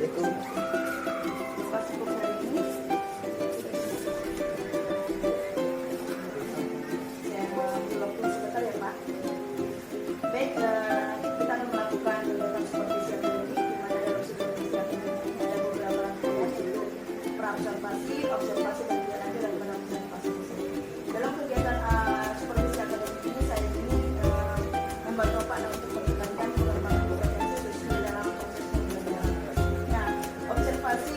Assalamualaikum. Pas cukup hari ini. Saya mau ambil waktu sebentar ya Pak. Baik, kita akan melakukan kegiatan supervisi akademik di mana dalam supervisi akademik ini ada beberapa rangkaian yaitu praobservasi, observasi dan juga nanti bagaimana observasi tersebut. Dalam kegiatan supervisi akademik ini saya ingin membantu Pak untuk meningkatkan pengembangan kompetensi khususnya dalam proses pembelajaran. Nah, praobservasi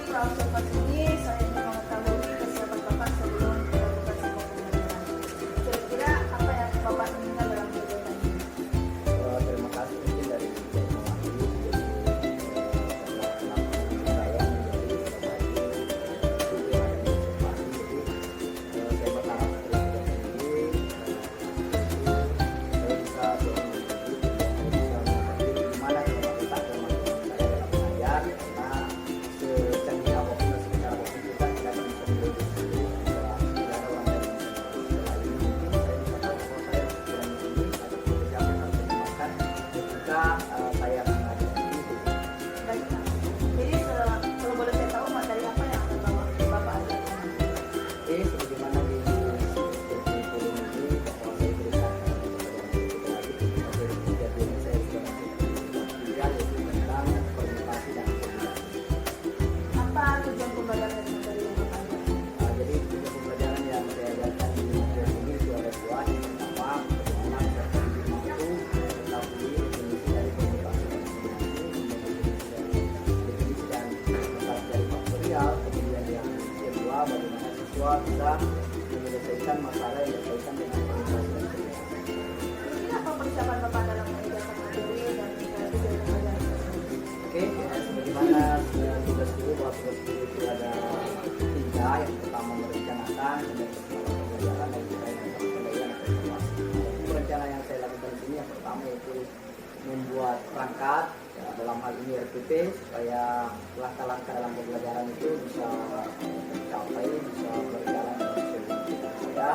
ini saya ingin mengetahui kesiapan Bapak sebelum melakukan sebuah pembelajaran. Kira-kira apa yang Bapak inginkan dalam kegiatan ini? Terima kasih mungkin dari mewakili saya menjadi saya berharap setelah ini saya bisa gimana cara kita saya dalam belajar karena secanggih apapun dan sebentar apapun kita tidak akan bisa memprediksi tidak ada orang yang bisa lain mungkin saya bisa tahu kalau saya kurang ini atau pekerjaan yang harus saya makan ketika saya mengajar ini. Baik, Pak. Jadi kalau boleh saya tahu materi apa yang akan Bapak ajarkan? Sebagaimana di kurikulum ini bahwa saya berikan materi ini saya sudah tiga yaitu tentang komunikasi dan komunikasi. Apa tujuan pembelajaran dari materi yang Bapak ajarkan? Jadi tujuan pembelajaran yang saya ajarkan di materi ini itu ada dua. Yang pertama, bagaimana peserta didik mampu mengetahui definisi dari komunikasi dan komunikasi, definisi dan komunikasi dari faktorial. Kemudian yang kedua, bagaimana siswa bisa menyelesaikan masalah yang berkaitan dengan komunikasi dan komunikasi. Ini apa persiapan Bapak dalam mengajarkan materi dan tujuan pembelajaran tersebut? Sebagaimana tugas guru, bahwa tugas guru itu ada tiga. Yang pertama merencanakan, kemudian pembelajaran dan juga yang pendekatan atau evaluasi. Perencanaan yang saya lakukan di sini yang pertama yaitu membuat perangkat dalam hal ini RPP supaya langkah-langkah dalam pembelajaran itu bisa tercapai, bisa berjalan sesuai dengan saya.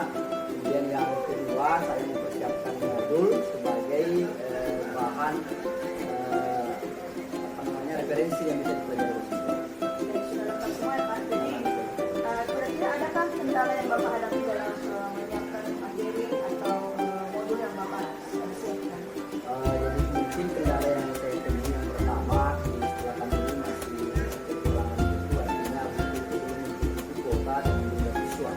Kemudian yang kedua, saya mempersiapkan modul sebagai bahan referensi yang bisa dipelajari oleh siswa. Sudah lengkap semua ya Pak. Jadi kira-kira adakah kendala yang Bapak hadapi dalam menyiapkan materi atau modul yang Bapak siapkan? Jadi mungkin kendala yang saya temui yang pertama di sekolah kami ini masih kekurangan buku, artinya buku itu belum mencukupi kuota dan jumlah siswa.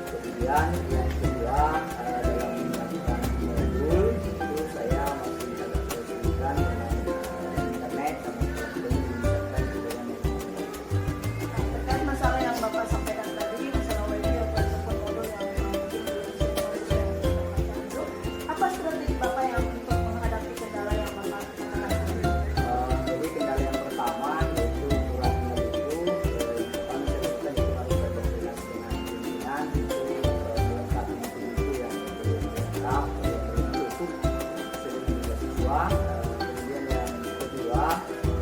Kemudian yang kedua, dalam melakukan modul itu saya masih agak kesulitan dengan internet karena tidak menyiapkan juga yang Terkait masalah yang Bapak sampaikan tadi, masalah wifi ataupun modul yang mungkin belum semua sesuai dengan Bapak itu, apa strategi Bapak yang untuk menghadapi kendala yang Bapak katakan tadi? Jadi kendala yang pertama yaitu kurangnya buku. Kami sebutkan itu harus berkoordinasi dengan pimpinan itu melengkapi buku yang belum lengkap, yang belum cukup seluruh jumlah siswa. Kemudian yang kedua,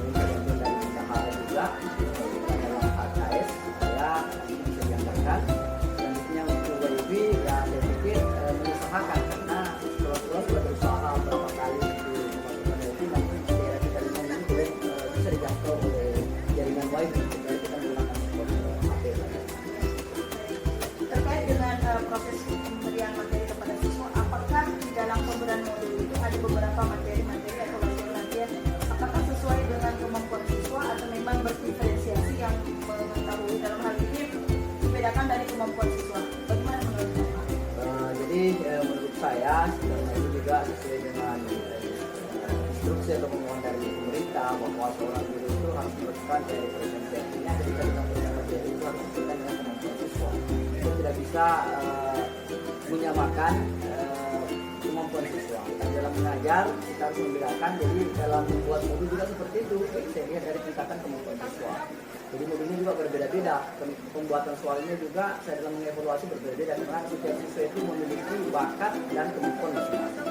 minta bantuan dari bendahara juga dalam HKS supaya bisa dianggarkan. Selanjutnya untuk wifi ya saya pikir mengusahakan karena sekolah-sekolah sudah berusaha beberapa kali untuk memasukkan wifi, namun di daerah kita ini boleh bisa dijangkau oleh jaringan wifi, jadi kita menggunakan support HP saja. Terkait dengan proses pemberian materi kepada siswa, apakah di dalam pemberian modul itu ada beberapa materi-materi atau latihan-latihan apakah sesuai dengan kemampuan siswa atau memang berdiferensiasi yang mengetahui dalam hal ini dibedakan dari kemampuan siswa? Bagaimana menurut Bapak? Jadi menurut saya sebenarnya ini juga sesuai dengan instruksi atau pengumuman dari pemerintah bahwa seorang guru itu harus melakukan referensiasinya ketika kita memberikan materi itu harus sesuai dengan kemampuan siswa. Kita tidak bisa menyamakan kemampuan siswa. Kita dalam mengajar kita harus membedakan. Jadi dalam membuat modul juga seperti itu. Jadi saya lihat dari tingkatan kemampuan siswa. Jadi modulnya juga berbeda-beda. Pembuatan soalnya juga saya dalam mengevaluasi berbeda-beda karena setiap siswa itu memiliki bakat dan kemampuan masing-masing.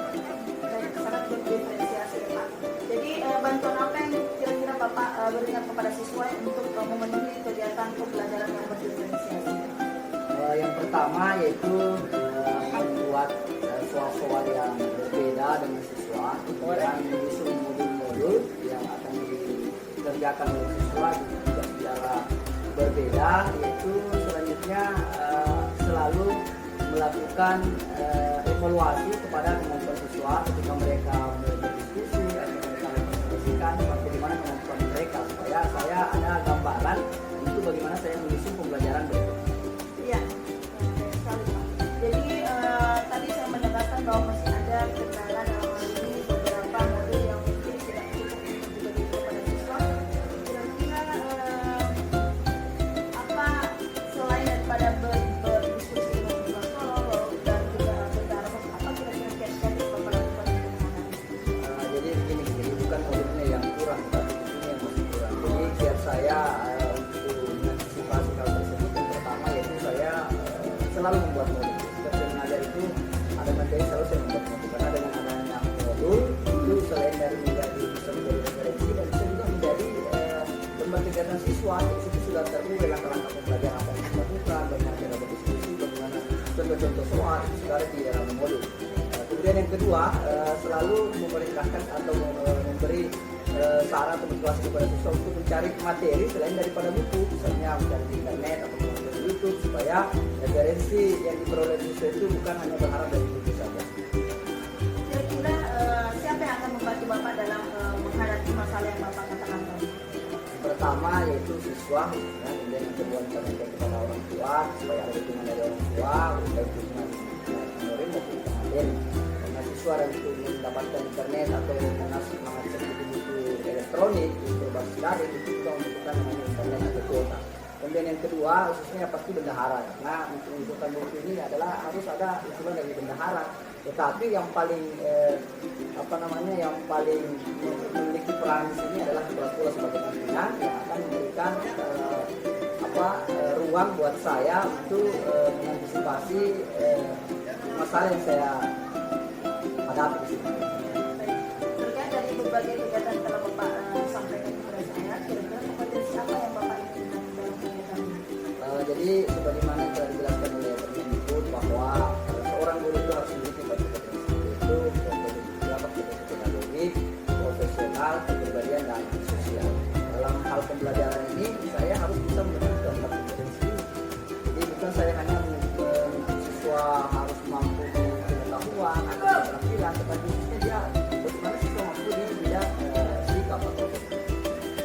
Baik, sangat berdiferensiasi ya Pak. Jadi bantuan apa yang kira-kira Bapak berikan kepada siswa untuk memenuhi kegiatan pembelajaran yang berdiferensiasi? Yang pertama yaitu membuat soal-soal yang berbeda dengan siswa, kemudian menyusun modul-modul yang akan dikerjakan oleh siswa juga secara berbeda, yaitu selanjutnya selalu melakukan evaluasi kepada kemampuan siswa ketika mereka berdiskusi atau mereka mempresentasikan bagaimana kemampuan mereka, supaya saya ada gambaran itu bagaimana saya menyusun pembelajaran berikut. Iya, oke sekali Pak. Jadi tadi saya mendengarkan bahwa masih ada kendala dalam hal ini beberapa modul yang mungkin tidak cukup untuk dibagi kepada siswa. Kira-kira apa selain daripada berdiskusi dengan kelas sekolah dan juga berbicara, apa kira-kira kiat-kiat yang Bapak lakukan untuk menghadapi? Jadi begini, jadi bukan modulnya yang kurang, tapi ini yang masih kurang. Jadi kiat saya untuk mengantisipasi hal tersebut, yang pertama yaitu saya selalu membuat modul. Setiap saya mengajar itu ada materi selalu saya membuat modul, karena dengan adanya modul itu selain dari bisa menjadi referensi dan bisa juga menjadi tempat kegiatan siswa. Di situ sudah terurai langkah-langkah pembelajaran apa yang dilakukan, bagaimana cara berdiskusi, bagaimana contoh-contoh soal itu sudah ada di dalam modul. Kemudian yang kedua, selalu memerintahkan atau memberi saran atau motivasi kepada siswa untuk mencari materi selain daripada buku, misalnya mencari di internet atau melalui YouTube, supaya referensi yang diperoleh siswa itu bukan hanya berharap dari buku saja. Kira-kira siapa yang akan membantu Bapak dalam menghadapi masalah yang Bapak katakan tadi? Pertama yaitu siswa, ya, kemudian yang kedua kita kepada orang tua, supaya ada dukungan dari orang tua, baik dukungan murid maupun materi. Karena siswa dan itu mendapatkan internet atau mengakses buku-buku elektronik berbasis daring, itu juga membutuhkan namanya internet atau kuota. Kemudian yang kedua khususnya pasti bendahara, karena untuk menunjukkan buku ini adalah harus ada usulan dari bendahara. Tetapi yang paling yang paling memiliki peran di sini adalah kepala sekolah sebagai pimpinan yang akan memberikan ruang buat saya untuk mengantisipasi masalah yang saya hadapi di sini. Terkait dari berbagai kegiatan yang telah Bapak sampaikan kepada saya, kira-kira kompetensi apa yang Bapak inginkan dalam kegiatan ini? Jadi sebagaimana yang telah dijelaskan oleh Permendikbud bahwa seorang guru itu harus memiliki kompetensi, yaitu kompetensi pedagogik, profesional, kepribadian dan sosial. Dalam hal pembelajaran ini saya harus bisa menunjukkan kompetensi ini. Jadi bukan saya hanya menuntut siswa harus mampu pengetahuan atau keterampilan, tetapi dia bagaimana siswa mampu di bidang sikap atau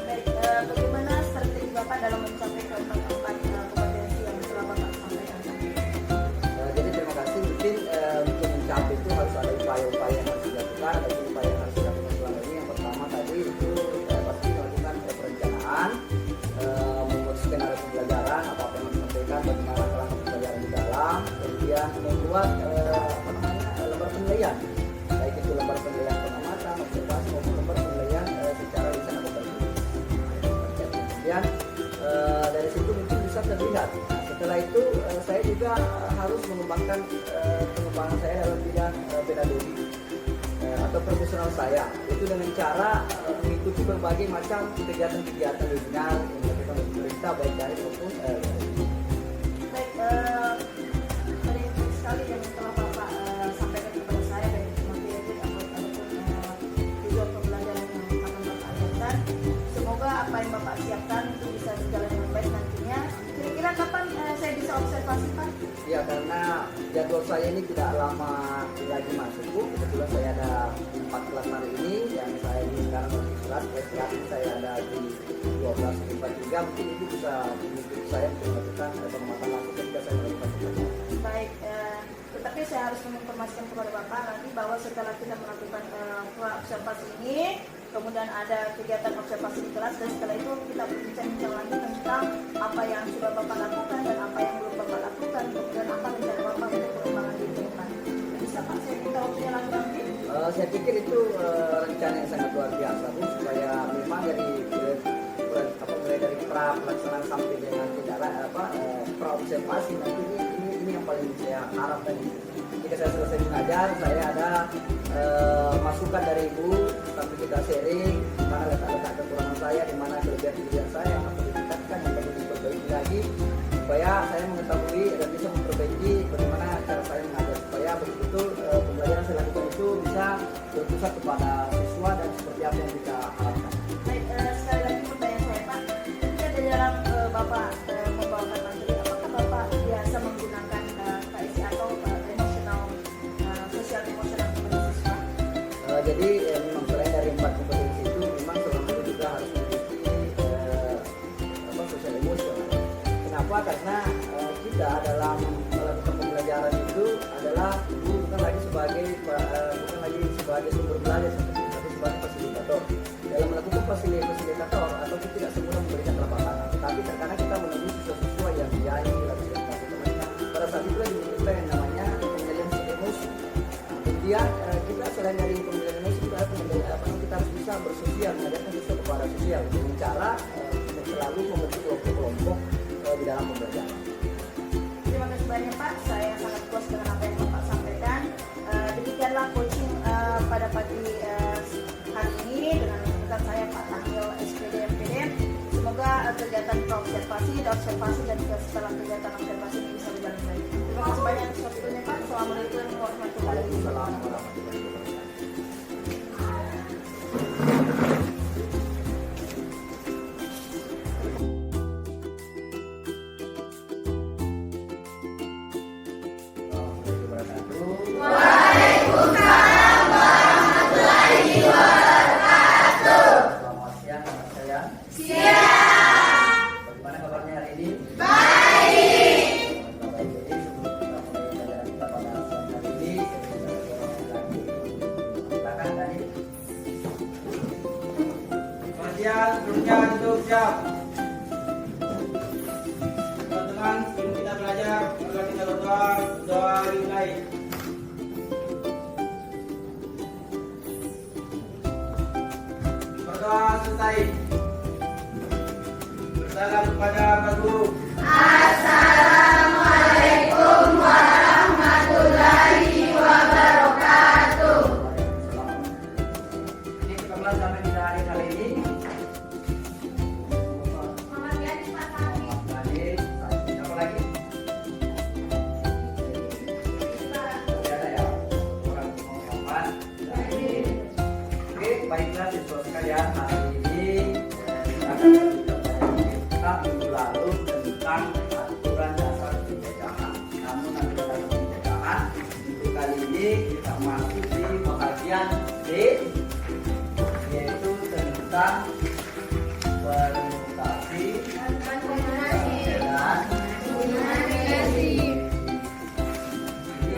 Baik, bagaimana strategi Bapak dalam mencapai keempat kompetensi yang telah Bapak sampaikan tadi? Jadi terima kasih. Mungkin untuk mencapai itu harus ada upaya-upaya yang harus dilakukan, ada upaya yang harus dilakukan selama ini. Yang pertama tadi itu pasti melakukan perencanaan, membuat skenario pembelajaran, apa yang harus disampaikan, bagaimana langkah pembelajaran di dalam, kemudian membuat lembar penilaian, baik itu lembar penilaian pengamatan, observasi maupun lembar penilaian secara lisan atau tertulis. Kemudian dari situ mungkin bisa terlihat. Nah, setelah itu saya juga harus mengembangkan pengembangan saya dalam bidang pedagogi atau profesional saya, itu dengan cara mengikuti berbagai macam kegiatan-kegiatan webinar yang dilakukan oleh pemerintah baik dari maupun Baik, tadi sekali yang telah Bapak sampaikan kepada saya baik materi ataupun tujuan pembelajaran yang akan Bapak ajarkan. Semoga apa yang Bapak siapkan itu bisa berjalan dengan baik nantinya. Kira-kira kapan saya bisa observasi Pak? ya, karena jadwal saya ini tidak lama lagi masuk Bu. Kebetulan saya ada 4 kelas hari ini, yang saya ini sekarang masih kelas saya ada di 12.43, mungkin itu bisa mengikuti saya untuk melakukan pengamatan langsung ketika saya melakukan pembelajaran. Baik, tetapi saya harus menginformasikan kepada Bapak nanti bahwa setelah kita melakukan observasi ini, kemudian ada kegiatan observasi di kelas, dan setelah itu kita berbincang lagi tentang apa yang sudah Bapak lakukan dan apa yang belum Bapak lakukan, kemudian apa rencana Bapak untuk pengembangan di depan. Bisa Pak, saya minta waktunya lagi nanti. Saya pikir itu rencana yang sangat luar biasa Bu, supaya memang mulai dari pra pelaksanaan sampai dengan pra observasi nanti ini yang paling saya harapkan. Ketika saya selesai mengajar, saya ada masukan dari Ibu, sampai kita sharing di mana letak-letak kekurangan saya, di mana kelebihan-kelebihan saya yang harus ditingkatkan, yang perlu diperbaiki lagi, supaya saya mengetahui dan bisa memperbaiki bagaimana cara saya mengajar, supaya betul-betul pembelajaran saya lakukan itu bisa berpusat kepada siswa dan seperti apa yang kita harapkan. Baik, sekali lagi Kenapa? Karena kita dalam melakukan pembelajaran itu adalah bukan lagi sebagai sumber belajar, tapi sebagai fasilitator. Dalam melakukan fasilitator atau kita tidak semula memberikan telapak tangan, tetapi terkadang kita menunggu siswa-siswa yang menjadi lalu teman-teman. Pada saat itu dibutuhkan yang namanya pengendalian emosi. Kemudian kita selain dari pengendalian emosi juga ada pengendalian kita harus bisa bersosial, mengajarkan siswa kepada sosial dengan cara selalu membentuk kelompok-kelompok di dalam pembelajaran. Terima kasih banyak Pak, saya sangat puas dengan apa yang Bapak sampaikan. Demikianlah coaching pada pagi hari ini dengan rekan saya Pak Tahil SPD MPD. Semoga kegiatan observasi dan juga setelah kegiatan observasi ini bisa berjalan baik. Terima kasih banyak atas waktunya Pak. Assalamualaikum warahmatullahi wabarakatuh. Selamat siang, anak saya. Siang. Bagaimana kabarnya hari ini? Baik. Baik. Jadi sebelum kita mulai pelajaran kita pada siang hari ini, kita silakan tadi. Selamat siang, sebelumnya duduk siap. Teman-teman, sebelum kita belajar, mari kita berdoa. Doa dimulai. Berdoa selesai. Bersalam kepada Pak Guru. Assalamualaikum warahmatullahi wabarakatuh. Ini kita mulai sampai di hari kali ini. Muhammad Yani Pak Sami. Tadi, siapa lagi? Tidak ada ya? Orang Muhammad. Oke, baiklah siswa sekalian, hari ini kita akan tentang minggu lalu tentang aturan dasar penjajahan. Namun aturan dasar penjajahan untuk kali ini kita masuk di bagian D, yaitu tentang permutasi dan ini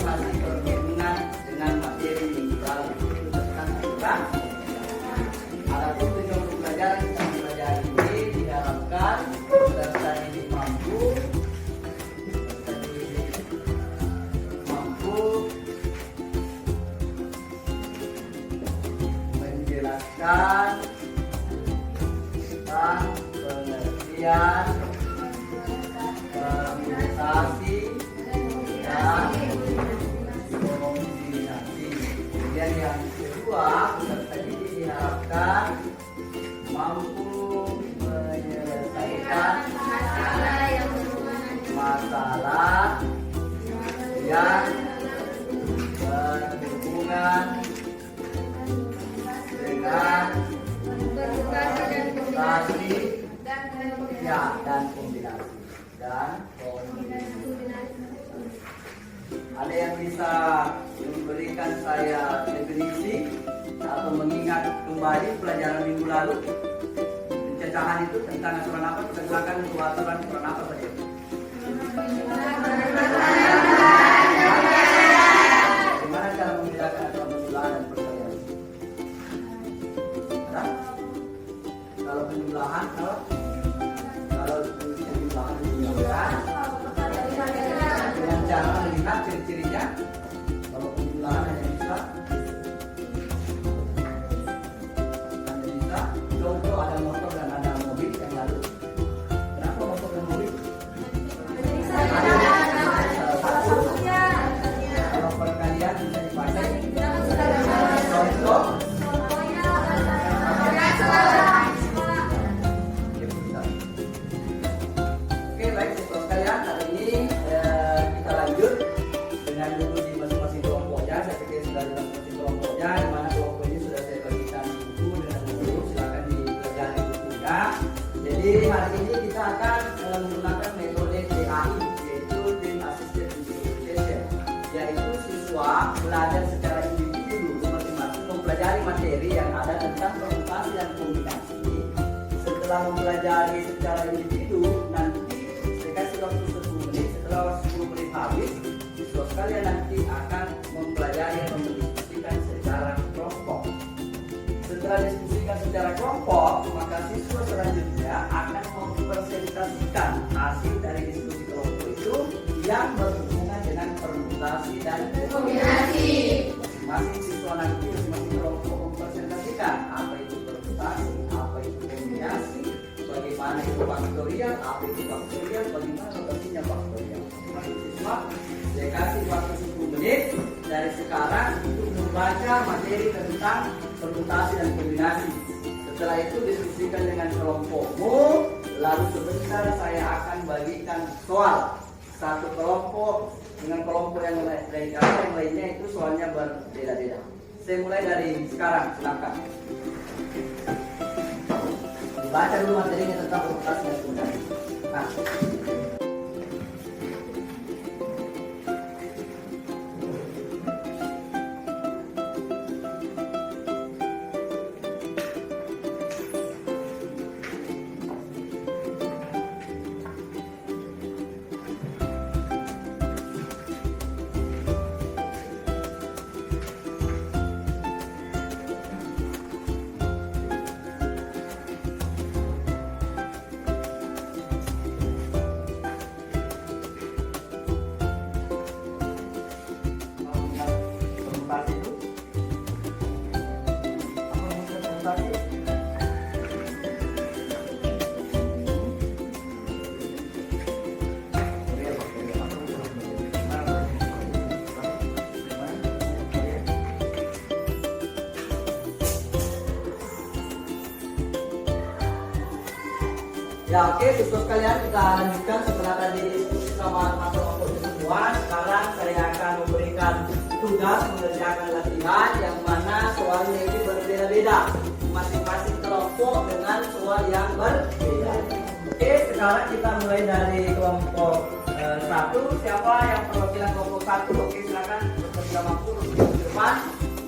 masih berhubungan dengan materi minggu lalu. Itu tentang aturan. Adapun tujuan pembelajaran kita mempelajari ini diharapkan peserta didik mampu menjelaskan tentang pengertian permutasi dan kombinasi. Kemudian yang kedua, peserta didik diharapkan mampu menyelesaikan masalah yang berhubungan dengan permutasi ya dan kombinasi Ada yang bisa memberikan saya definisi atau mengingat kembali pelajaran minggu lalu? Pencacahan itu tentang aturan apa? Kita silakan untuk aturan apa saja? Bagaimana cara membedakan aturan penjumlahan dan perkalian? Ada? Kalau penjumlahan, kalau penjumlahan dengan cara melihat ciri-cirinya. Kalau penjumlahan hanya bisa contoh ada motor dan ada mobil yang lalu. Kenapa motor dan mobil? Kalau perkalian bisa dipakai contoh. Oke, baik siswa sekalian, hari ini kita lanjut dengan dulu di masing-masing kelompoknya. Saya pikir sudah di masing-masing kelompoknya, di mana kelompok ini sudah saya bagikan buku dengan buku, silakan dipelajari bukunya. Jadi hari ini kita akan menggunakan metode TAI, yaitu Team Assisted Interpretation, yaitu siswa belajar secara individu masing-masing mempelajari materi yang ada tentang permutasi dan kombinasi. Setelah mempelajari secara individu, nanti saya kasih kelompok, maka siswa selanjutnya akan mempresentasikan hasil dari diskusi kelompok itu yang berhubungan dengan permutasi dan Kombinasi. masing-masing siswa nanti masing-masing kelompok mempresentasikan apa itu permutasi, apa itu kombinasi, bagaimana itu faktorial, apa itu faktorial, bagaimana notasinya faktorial. Masing siswa saya kasih waktu 10 menit dari sekarang untuk membaca materi tentang permutasi dan kombinasi. Setelah itu diskusikan dengan kelompokmu, lalu sebentar saya akan bagikan soal. Satu kelompok dengan kelompok yang lain, karena yang lainnya itu soalnya berbeda-beda. Saya mulai dari sekarang, silakan. Dibaca dulu materinya tentang permutasi dan kombinasi. Nah, permutasi itu apa maksud permutasi? Ya oke, siswa sekalian kita lanjutkan setelah tadi diskusi sama teman kelompok itu semua. Sekarang saya akan memberikan tugas mengerjakan latihan yang mana soalnya ini berbeda-beda. Masing-masing kelompok dengan soal yang berbeda. Oke, sekarang kita mulai dari kelompok 1. Siapa yang perwakilan kelompok 1? Oke, silakan bersedia mampu untuk di depan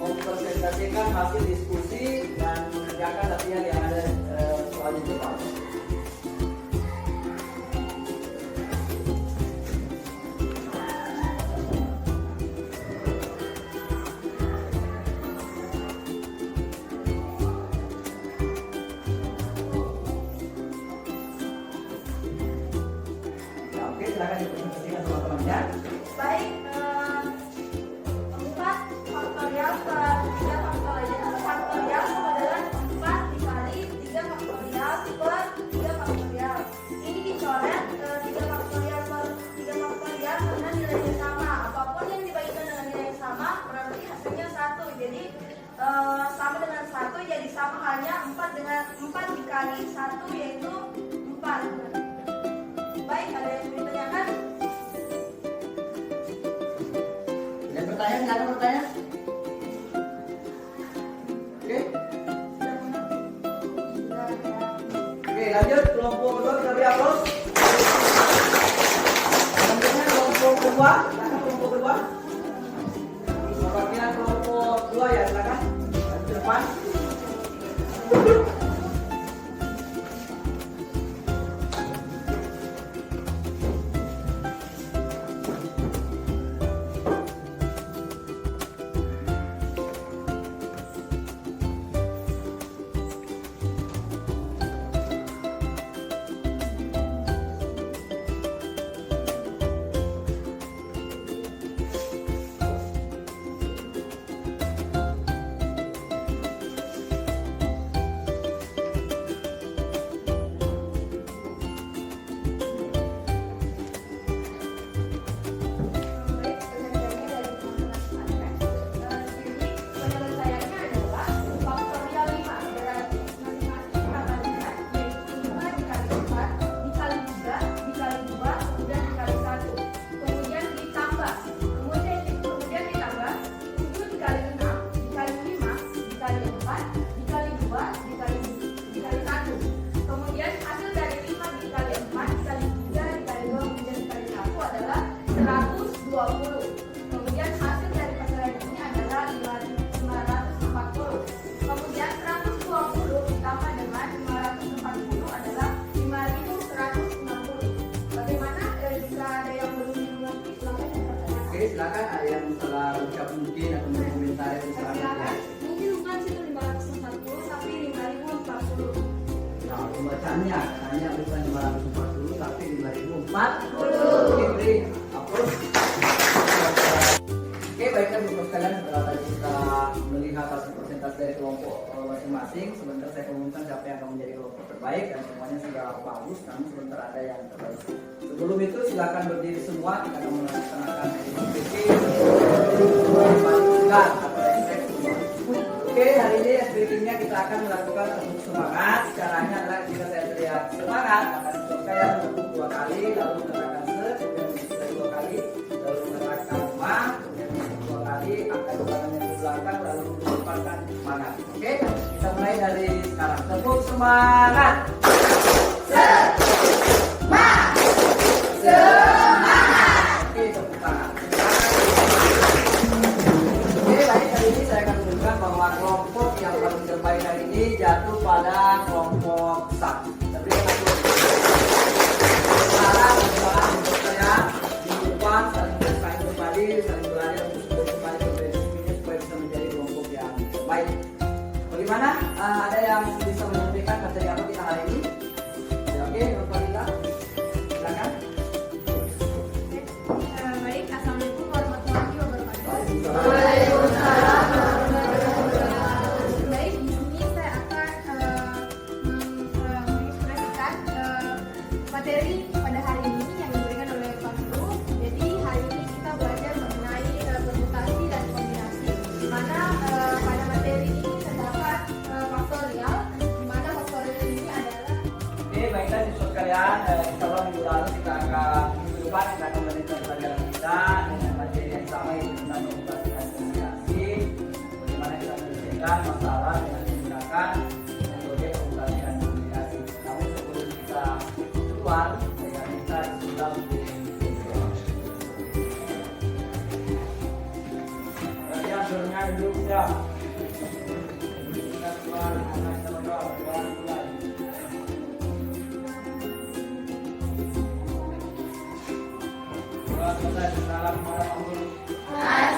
mempresentasikan hasil diskusi dan mengerjakan latihan yang ada soal di depan. Silakan dipresentasikan teman-temannya. Baik, 4 faktorial per 3 faktorial sama dengan 4 dikali 3 faktorial per 3 faktorial. Ini dicoret 3 faktorial per 3 faktorial karena nilainya sama. Apapun yang dibagikan dengan nilai yang sama berarti hasilnya 1. Jadi sama dengan 1, jadi sama halnya 4 dengan 4 dikali 1 yaitu 4. Baik, ada yang ingin ditanyakan? Ada pertanyaan? Nggak ada pertanyaan? Oke. Oke, lanjut kelompok kedua kita beri aplaus. Selanjutnya kelompok kedua, silakan kelompok kedua. Perwakilan kelompok 2 ya, silakan. Ke depan. Oke, beri hapus. Oke, baiklah Bapak sekalian, setelah tadi kita melihat hasil persentase dari kelompok masing-masing, sebentar saya umumkan siapa yang akan menjadi kelompok terbaik dan semuanya sudah bagus, namun sebentar ada yang terbaik. Sebelum itu silakan berdiri semua, kita akan melaksanakan SBK. Oke, hari ini SBK-nya kita akan melakukan tepuk semangat. Caranya adalah jika saya teriak semangat, maka saya menepuk 2 kali, lalu menekan set, kemudian menepuk 2 kali, lalu menekan ma, kemudian menepuk 2 kali, angkat tangannya ke belakang, lalu melepaskan semangat. Oke, kita mulai dari sekarang. Tepuk semangat. Semangat. Semangat. Oke, tepuk tangan. Oke, baik, kali ini saya akan menunjukkan bahwa kelompok yang paling terbaik hari ini jatuh pada kelompok satu. Tapi sekarang untuk saya di depan saling bersaing kembali, saling berlari untuk kembali ke basic supaya bisa menjadi kelompok yang terbaik. Bagaimana? Ada yang bisa menyampaikan materi apa kita hari ini? Ya, oke, Bapak kita silakan. Baik, assalamualaikum warahmatullahi wabarakatuh. Waalaikumsalam. Baik, di sini saya akan mengekspresikan materi pada hari ini yang diberikan oleh Pak Guru. Jadi hari ini kita belajar mengenai permutasi dan kombinasi. Di mana pada materi ini terdapat faktorial, di mana faktorial ini adalah. Oke, baiklah siswa sekalian, insya Allah minggu lalu kita akan minggu depan kita akan melanjutkan pelajaran kita dengan materi yang sama yaitu tentang komunikasi dan komunikasi. Bagaimana kita menyelesaikan masalah dengan menggunakan metode komunikasi dan komunikasi. Namun sebelum kita keluar, saya minta sudah kalian suruhnya duduk ya. Kita keluar, kita keluar. Assalamualaikum warahmatullahi wabarakatuh.